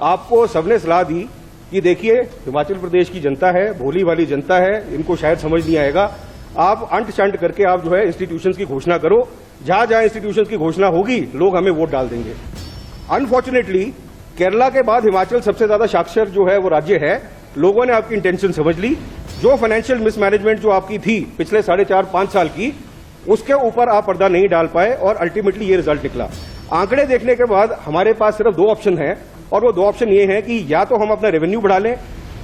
आपको सबने सलाह दी कि देखिए हिमाचल प्रदेश की जनता है, भोली वाली जनता है, इनको शायद समझ नहीं आएगा। आप अंट शंट करके आप जो है इंस्टीट्यूशंस की घोषणा करो, जहां जहां इंस्टीट्यूशंस की घोषणा होगी लोग हमें वोट डाल देंगे। अनफॉर्चुनेटली केरला के बाद हिमाचल सबसे ज्यादा साक्षर जो है वो राज्य है। लोगों ने आपकी इंटेंशन समझ ली। जो फाइनेंशियल मिसमैनेजमेंट जो आपकी थी पिछले 4.5-5 साल की, उसके ऊपर आप पर्दा नहीं डाल पाए और अल्टीमेटली ये रिजल्ट निकला। आंकड़े देखने के बाद हमारे पास सिर्फ 2 ऑप्शन हैं और वो 2 ऑप्शन ये हैं कि या तो हम अपना रेवेन्यू बढ़ा लें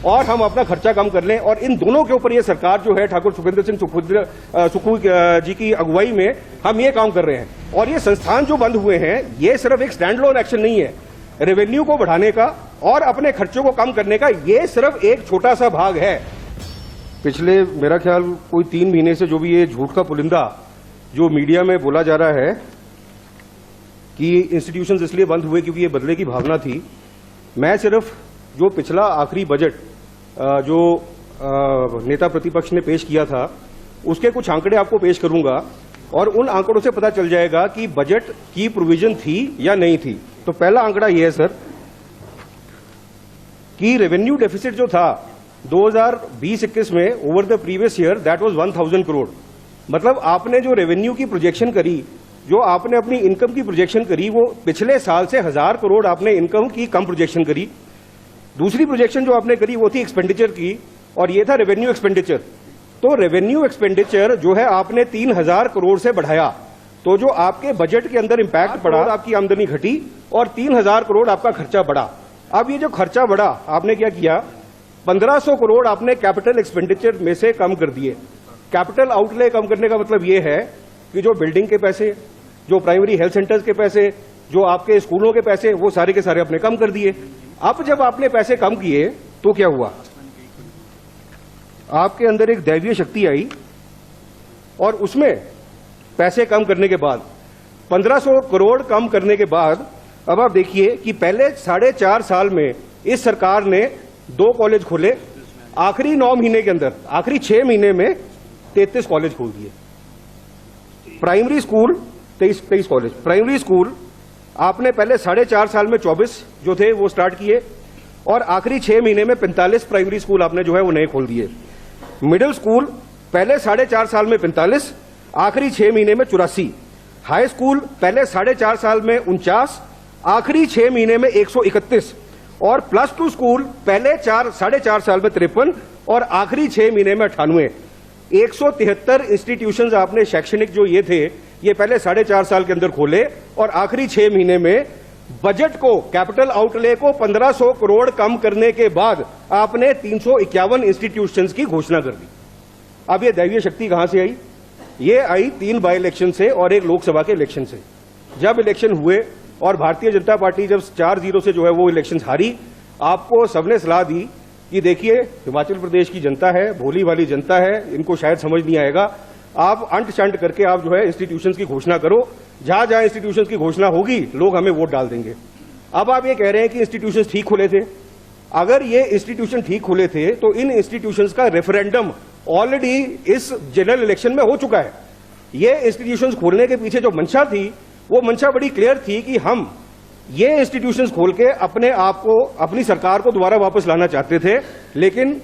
और हम अपना खर्चा कम कर लें, और इन दोनों के ऊपर ये सरकार जो है ठाकुर सुखविंदर सिंह सुक्खू जी की अगुवाई में हम ये काम कर रहे हैं। और ये संस्थान जो बंद हुए हैं ये सिर्फ एक स्टैंड लोन एक्शन नहीं है। रेवेन्यू को बढ़ाने का और अपने खर्चों को कम करने का ये सिर्फ एक छोटा सा भाग है। पिछले मेरा ख्याल कोई 3 महीने से जो भी ये झूठ का पुलिंदा जो मीडिया में बोला जा रहा है कि इंस्टीट्यूशंस इसलिए बंद हुए क्योंकि ये बदले की भावना थी, मैं सिर्फ जो पिछला आखिरी बजट जो नेता प्रतिपक्ष ने पेश किया था उसके कुछ आंकड़े आपको पेश करूंगा और उन आंकड़ों से पता चल जाएगा कि बजट की प्रोविजन थी या नहीं थी। तो पहला आंकड़ा यह है सर कि रेवेन्यू डेफिसिट जो था 2020-21 में over the previous year that was 1000 crore. मतलब आपने जो रेवेन्यू की प्रोजेक्शन करी, जो आपने अपनी इनकम की प्रोजेक्शन करी, वो पिछले साल से 1000 करोड़ आपने इनकम की कम प्रोजेक्शन करी। दूसरी प्रोजेक्शन जो आपने करी वो थी एक्सपेंडिचर की और ये था रेवेन्यू एक्सपेंडिचर। तो रेवेन्यू एक्सपेंडिचर जो है आपने 3000 करोड़ से बढ़ाया, तो जो आपके बजट के अंदर इंपैक्ट पड़ा, आपकी आमदनी घटी और 3000 करोड़ आपका खर्चा बढ़ा। अब ये जो खर्चा बढ़ा आपने क्या किया, 1500 करोड़ आपने कैपिटल एक्सपेंडिचर में से कम कर दिए। कैपिटल आउटले कम करने का मतलब ये है कि जो बिल्डिंग के पैसे, जो प्राइमरी हेल्थ सेंटर्स के पैसे, जो आपके स्कूलों के पैसे, वो सारे के सारे आपने कम कर दिए। अब जब आपने पैसे कम किए तो क्या हुआ, आपके अंदर एक दैवीय शक्ति आई और उसमें पैसे कम करने के बाद 1500 करोड़ कम करने के बाद अब आप देखिए कि पहले 4.5 साल में इस सरकार ने 2 कॉलेज खोले। आखिरी 9 महीने के अंदर, आखिरी 6 महीने में 33 कॉलेज खोल दिए। Primary school 23 college. Primary school आपने पहले 4.5 साल में 24 जो थे वो स्टार्ट किए और आखिरी 6 महीने में 45 प्राइमरी स्कूल आपने जो है वो नए खोल दिए। मिडिल स्कूल पहले 4.5 साल में 45, आखिरी 6 महीने में 84। हाई स्कूल पहले 4.5 साल में 49, आखिरी 6 महीने में 131 और प्लस 2 स्कूल पहले 4.5 साल में 53 और आखिरी 6 महीने में 98। 173 इंस्टीट्यूशंस आपने शैक्षणिक जो ये थे ये पहले 4.5 साल के अंदर खोले और आखिरी 6 महीने में बजट को, कैपिटल आउटले को 1500 करोड़ कम करने के बाद आपने 351 इंस्टीट्यूशंस की घोषणा कर दी। अब ये दैवीय शक्ति कहां से आई? ये आई 3 बाई इलेक्शन से और एक लोकसभा के इलेक्शन से। जब इलेक्शन हुए और भारतीय जनता पार्टी जब 4-0 से जो है वो इलेक्शन हारी, आपको सबने सलाह दी कि देखिए हिमाचल प्रदेश की जनता है, भोली वाली जनता है, इनको शायद समझ नहीं आएगा। आप अंट शंट करके आप जो है इंस्टीट्यूशंस की घोषणा करो, जहां जहां इंस्टीट्यूशंस की घोषणा होगी लोग हमें वोट डाल देंगे। अब आप ये कह रहे हैं कि इंस्टीट्यूशंस ठीक खुले थे। अगर ये इंस्टीट्यूशन ठीक खुले थे तो इन इंस्टीट्यूशंस का रेफरेंडम ऑलरेडी इस जनरल इलेक्शन में हो चुका है। ये इंस्टीट्यूशंस खोलने के पीछे जो मंशा थी वो मंशा बड़ी क्लियर थी कि हम ये इंस्टीट्यूशंस खोल के अपने आप को, अपनी सरकार को दोबारा वापस लाना चाहते थे। लेकिन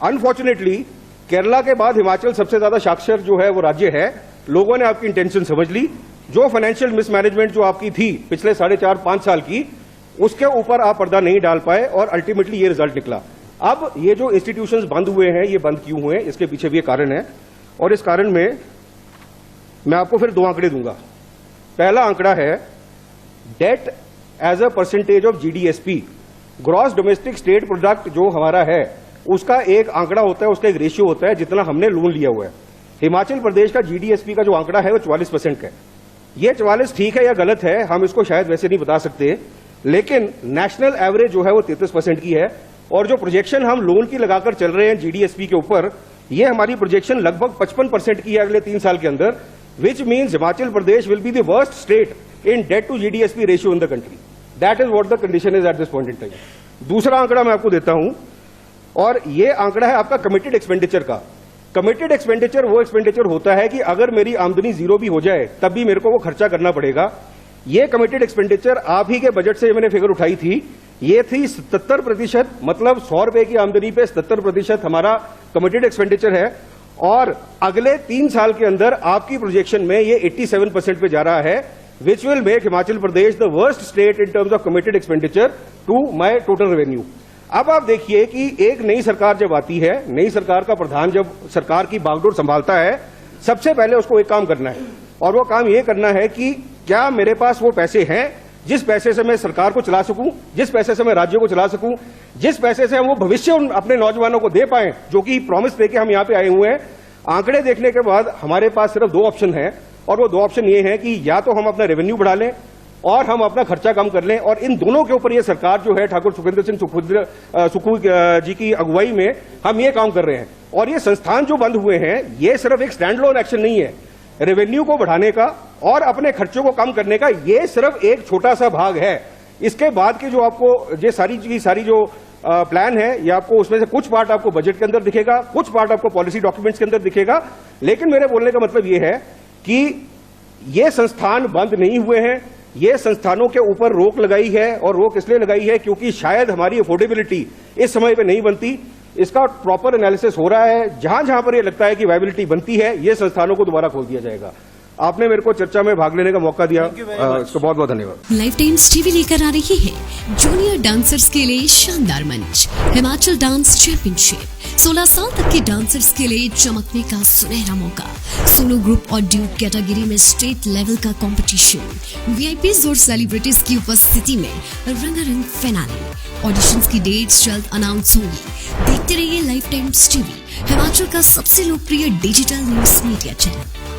अनफॉर्चुनेटली केरला के बाद हिमाचल सबसे ज्यादा साक्षर जो है वो राज्य है। लोगों ने आपकी इंटेंशन समझ ली। जो फाइनेंशियल मिसमैनेजमेंट जो आपकी थी पिछले 4.5-5 साल की, उसके ऊपर आप पर्दा नहीं डाल पाए और अल्टीमेटली ये रिजल्ट निकला। अब ये जो इंस्टीट्यूशंस बंद हुए हैं ये बंद क्यों हुए, इसके पीछे भी एक कारण है और इस कारण में मैं आपको फिर 2 आंकड़े दूंगा। पहला आंकड़ा है debt as a percentage of GDSP, gross domestic state product जो हमारा है उसका एक आंकड़ा होता है, उसका एक रेशियो होता है जितना हमने लोन लिया हुआ है। हिमाचल प्रदेश का जीडीएसपी का जो आंकड़ा है वो 44% का है। ये 44 ठीक है या गलत है हम इसको शायद वैसे नहीं बता सकते, लेकिन नेशनल एवरेज जो है वो 33% की है और जो प्रोजेक्शन हम लोन की लगाकर चल रहे हैं जीडीएसपी के ऊपर, ये हमारी प्रोजेक्शन लगभग 55% की है अगले 3 साल के अंदर, which means Himachal Pradesh will be the worst state in debt to GDSP ratio in the country. That is what the condition is at this point in time. दूसरा आंकड़ा मैं आपको देता हूं और ये आंकड़ा है आपका कमिटेड एक्सपेंडिचर का। कमिटेड एक्सपेंडिचर वो एक्सपेंडिचर होता है कि अगर मेरी आमदनी 0 भी हो जाए तब भी मेरे को वो खर्चा करना पड़ेगा। ये कमिटेड एक्सपेंडिचर आप ही के बजट से मैंने फिगर उठाई थी ये थी 77%, मतलब 100 रुपए की आमदनी पे 77% हमारा कमिटेड एक्सपेंडिचर है, और अगले 3 साल के अंदर आपकी प्रोजेक्शन में ये 87% पे जा रहा है, which will make Himachal Pradesh the worst state in terms of committed expenditure to my total revenue. अब आप देखिए कि एक नई सरकार जब आती है, नई सरकार का प्रधान जब सरकार की बागडोर संभालता है, सबसे पहले उसको एक काम करना है, और वो काम ये करना है कि क्या मेरे पास वो पैसे हैं जिस पैसे से मैं सरकार को चला सकूं, जिस पैसे से मैं राज्यों को चला सकूं, जिस पैसे से हम वो भविष्य अपने नौजवानों को दे पाएं, जो कि प्रॉमिस देके हम यहां पे आए हुए हैं। आंकड़े देखने के बाद हमारे पास सिर्फ 2 ऑप्शन हैं, और वो 2 ऑप्शन ये हैं कि या तो हम अपना रेवेन्यू बढ़ा लें और हम अपना खर्चा कम कर लें, और इन दोनों के ऊपर ये सरकार जो है ठाकुर सुखविंदर सिंह सुक्खू जी की अगुवाई में हम ये काम कर रहे हैं। और ये संस्थान जो बंद हुए हैं, ये सिर्फ एक स्टैंड लोन एक्शन नहीं है, रेवेन्यू को बढ़ाने का और अपने खर्चों को कम करने का ये सिर्फ एक छोटा सा भाग है। इसके बाद की जो आपको ये सारी जो प्लान है, ये आपको उसमें से कुछ पार्ट आपको बजट के अंदर दिखेगा, कुछ पार्ट आपको पॉलिसी डॉक्यूमेंट्स के अंदर दिखेगा, लेकिन मेरे बोलने का मतलब ये है कि ये संस्थान बंद नहीं हुए हैं, ये संस्थानों के ऊपर रोक लगाई है, और रोक इसलिए लगाई है क्योंकि शायद हमारी अफोर्डेबिलिटी इस समय पे नहीं बनती। इसका प्रॉपर एनालिसिस हो रहा है, जहां जहां पर ये लगता है कि वायबिलिटी बनती है, ये संस्थानों को दोबारा खोल दिया जाएगा। आपने मेरे को चर्चा में भाग लेने का मौका दिया, इसका बहुत बहुत धन्यवाद। लाइफ टाइम्स टीवी लेकर आ रही है जूनियर डांसर्स के लिए शानदार मंच, हिमाचल डांस चैंपियनशिप। 16 साल तक के डांसर्स के लिए चमकने का सुनहरा मौका, सोलो ग्रुप और ड्यूट कैटेगरी में स्टेट लेवल का कंपटीशन, वीआईपीज और सेलिब्रिटीज की उपस्थिति में रंगारंग फिनाले। ऑडिशंस की डेट्स जल्द अनाउंस होंगी। देखते रहिए लाइफ टाइम्स टीवी, हिमाचल का सबसे लोकप्रिय डिजिटल न्यूज मीडिया चैनल।